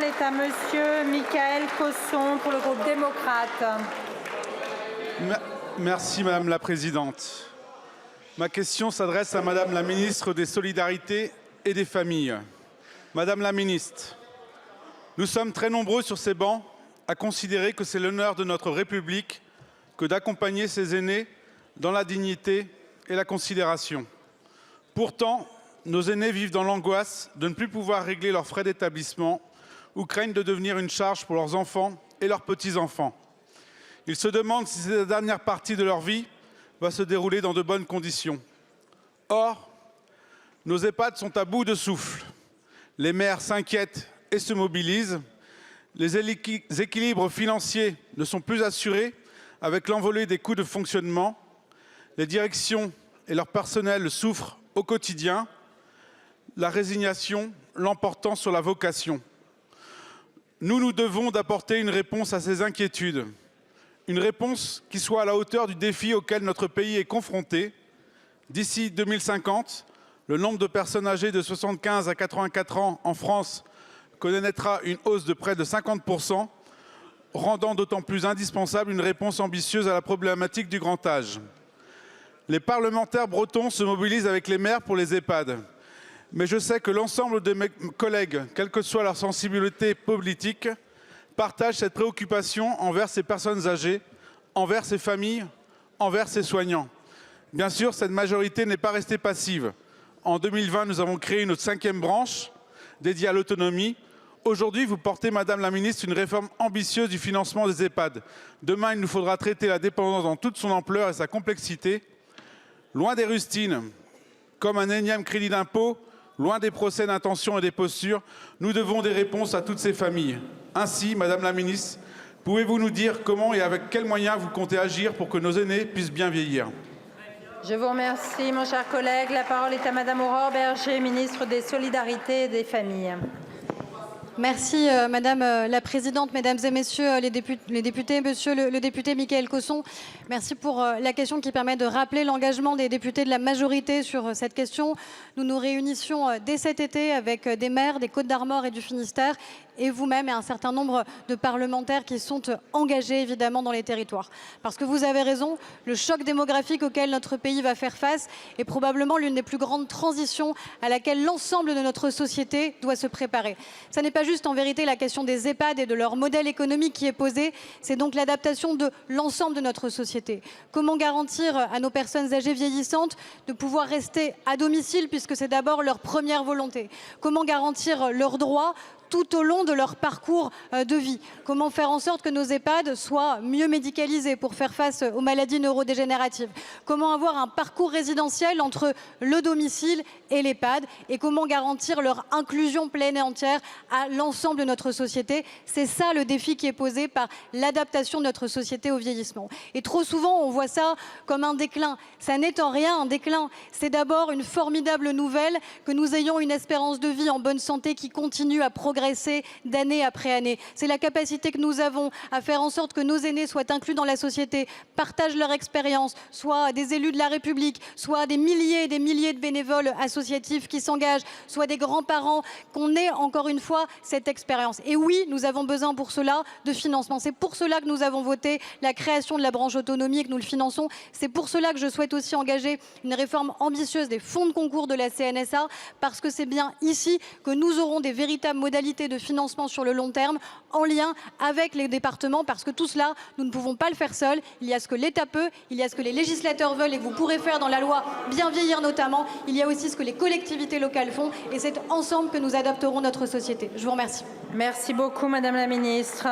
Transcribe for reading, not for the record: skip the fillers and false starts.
est à Monsieur Michael Cosson pour le groupe démocrate. Merci Madame la Présidente. Ma question s'adresse à Madame la Ministre des Solidarités et des Familles. Madame la Ministre, nous sommes très nombreux sur ces bancs à considérer que c'est l'honneur de notre République que d'accompagner ses aînés dans la dignité et la considération. Pourtant, nos aînés vivent dans l'angoisse de ne plus pouvoir régler leurs frais d'établissement ou craignent de devenir une charge pour leurs enfants et leurs petits-enfants. Ils se demandent si cette dernière partie de leur vie va se dérouler dans de bonnes conditions. Or, nos EHPAD sont à bout de souffle. Les maires s'inquiètent et se mobilisent. Les équilibres financiers ne sont plus assurés avec l'envolée des coûts de fonctionnement. Les directions et leur personnel souffrent au quotidien, la résignation l'emportant sur la vocation. Nous nous devons d'apporter une réponse à ces inquiétudes, une réponse qui soit à la hauteur du défi auquel notre pays est confronté. D'ici 2050, le nombre de personnes âgées de 75 à 84 ans en France connaîtra une hausse de près de 50%, rendant d'autant plus indispensable une réponse ambitieuse à la problématique du grand âge. Les parlementaires bretons se mobilisent avec les maires pour les EHPAD. Mais je sais que l'ensemble de mes collègues, quelle que soit leur sensibilité politique, partagent cette préoccupation envers ces personnes âgées, envers ces familles, envers ces soignants. Bien sûr, cette majorité n'est pas restée passive. En 2020, nous avons créé notre 5e branche dédiée à l'autonomie. Aujourd'hui, vous portez, Madame la Ministre, une réforme ambitieuse du financement des EHPAD. Demain, il nous faudra traiter la dépendance dans toute son ampleur et sa complexité. Loin des rustines, comme un énième crédit d'impôt, loin des procès d'intention et des postures, nous devons des réponses à toutes ces familles. Ainsi, Madame la Ministre, pouvez-vous nous dire comment et avec quels moyens vous comptez agir pour que nos aînés puissent bien vieillir? Je vous remercie, mon cher collègue. La parole est à Madame Aurore Bergé, ministre des Solidarités et des Familles. Merci Madame la Présidente, Mesdames et Messieurs les députés, Monsieur le député Michael Cosson. Merci pour la question qui permet de rappeler l'engagement des députés de la majorité sur cette question. Nous nous réunissions dès cet été avec des maires des Côtes-d'Armor et du Finistère et vous-même et un certain nombre de parlementaires qui sont engagés évidemment dans les territoires. Parce que vous avez raison, le choc démographique auquel notre pays va faire face est probablement l'une des plus grandes transitions à laquelle l'ensemble de notre société doit se préparer. Ça n'est pas juste en vérité la question des EHPAD et de leur modèle économique qui est posée, c'est donc l'adaptation de l'ensemble de notre société. Comment garantir à nos personnes âgées vieillissantes de pouvoir rester à domicile puisque c'est d'abord leur première volonté? Comment garantir leurs droits tout au long de leur parcours de vie? Comment faire en sorte que nos EHPAD soient mieux médicalisés pour faire face aux maladies neurodégénératives? Comment avoir un parcours résidentiel entre le domicile et l'EHPAD? Et comment garantir leur inclusion pleine et entière à l'ensemble de notre société? C'est ça le défi qui est posé par l'adaptation de notre société au vieillissement. Et trop souvent, on voit ça comme un déclin. Ça n'est en rien un déclin. C'est d'abord une formidable nouvelle que nous ayons une espérance de vie en bonne santé qui continue à progresser d'année après année. C'est la capacité que nous avons à faire en sorte que nos aînés soient inclus dans la société, partagent leur expérience, soit des élus de la République, soit des milliers et des milliers de bénévoles associatifs qui s'engagent, soit des grands-parents, qu'on ait encore une fois cette expérience. Et oui, nous avons besoin pour cela de financement. C'est pour cela que nous avons voté la création de la branche autonomie et que nous le finançons. C'est pour cela que je souhaite aussi engager une réforme ambitieuse des fonds de concours de la CNSA, parce que c'est bien ici que nous aurons des véritables modalités de financement sur le long terme en lien avec les départements, parce que tout cela, nous ne pouvons pas le faire seuls. Il y a ce que l'État peut, il y a ce que les législateurs veulent et que vous pourrez faire dans la loi Bien vieillir notamment. Il y a aussi ce que les collectivités locales font et c'est ensemble que nous adapterons notre société. Je vous remercie. Merci beaucoup, Madame la Ministre.